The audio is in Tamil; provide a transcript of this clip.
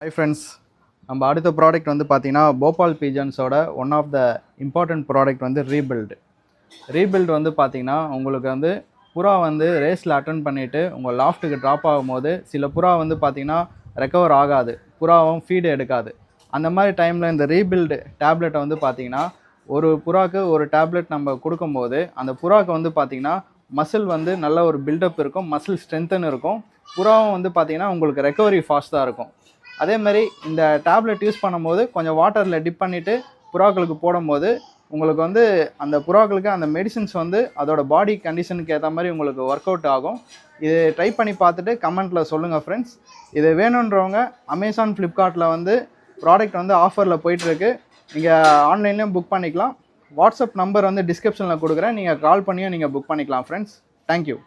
Hi friends, நம்ம அடுத்த ப்ராடக்ட் வந்து பார்த்தீங்கன்னா போபால் பீஜன்ஸோட one of the important product வந்து ரீபில்ட் வந்து பார்த்தீங்கன்னா உங்களுக்கு வந்து புறா வந்து ரேஸில் அட்டன் பண்ணிவிட்டு உங்கள் லாஃப்ட்டுக்கு ட்ராப் ஆகும்போது சில புறா வந்து பார்த்தீங்கன்னா ரெக்கவர் ஆகாது, புறாவும் ஃபீடு எடுக்காது. அந்த மாதிரி டைமில் இந்த ரீபில்டு டேப்லெட்டை வந்து பார்த்தீங்கன்னா ஒரு புறாக்கு ஒரு டேப்லெட் நம்ம கொடுக்கும்போது அந்த புறாக்கு வந்து பார்த்தீங்கன்னா மசில் வந்து நல்ல ஒரு பில்டப் இருக்கும், மசில் ஸ்ட்ரென்த்துன்னு இருக்கும், புறாவும் வந்து பார்த்தீங்கன்னா உங்களுக்கு ரெக்கவரி ஃபாஸ்ட்டாக இருக்கும். அதே மாதிரி இந்த டேப்லெட் யூஸ் பண்ணும்போது கொஞ்சம் வாட்டரில் டிப் பண்ணிவிட்டு புறாக்களுக்கு போடும்போது உங்களுக்கு வந்து அந்த புறாக்களுக்கு அந்த மெடிசின்ஸ் வந்து அதோட பாடி கண்டிஷனுக்கு ஏற்ற மாதிரி உங்களுக்கு ஒர்க் அவுட் ஆகும். இது ட்ரை பண்ணி பார்த்துட்டு கமெண்ட்டில் சொல்லுங்கள் ஃப்ரெண்ட்ஸ். இது வேணுன்றவங்க அமேசான், ஃப்ளிப்கார்ட்டில் வந்து ப்ராடக்ட் வந்து ஆஃபரில் போயிட்டுருக்கு. நீங்கள் ஆன்லைன்லேயும் புக் பண்ணிக்கலாம். வாட்ஸ்அப் நம்பர் வந்து டிஸ்கிரிப்ஷனில் கொடுக்குறேன், நீங்கள் கால் பண்ணியும் நீங்கள் புக் பண்ணிக்கலாம் ஃப்ரெண்ட்ஸ். தேங்க்யூ.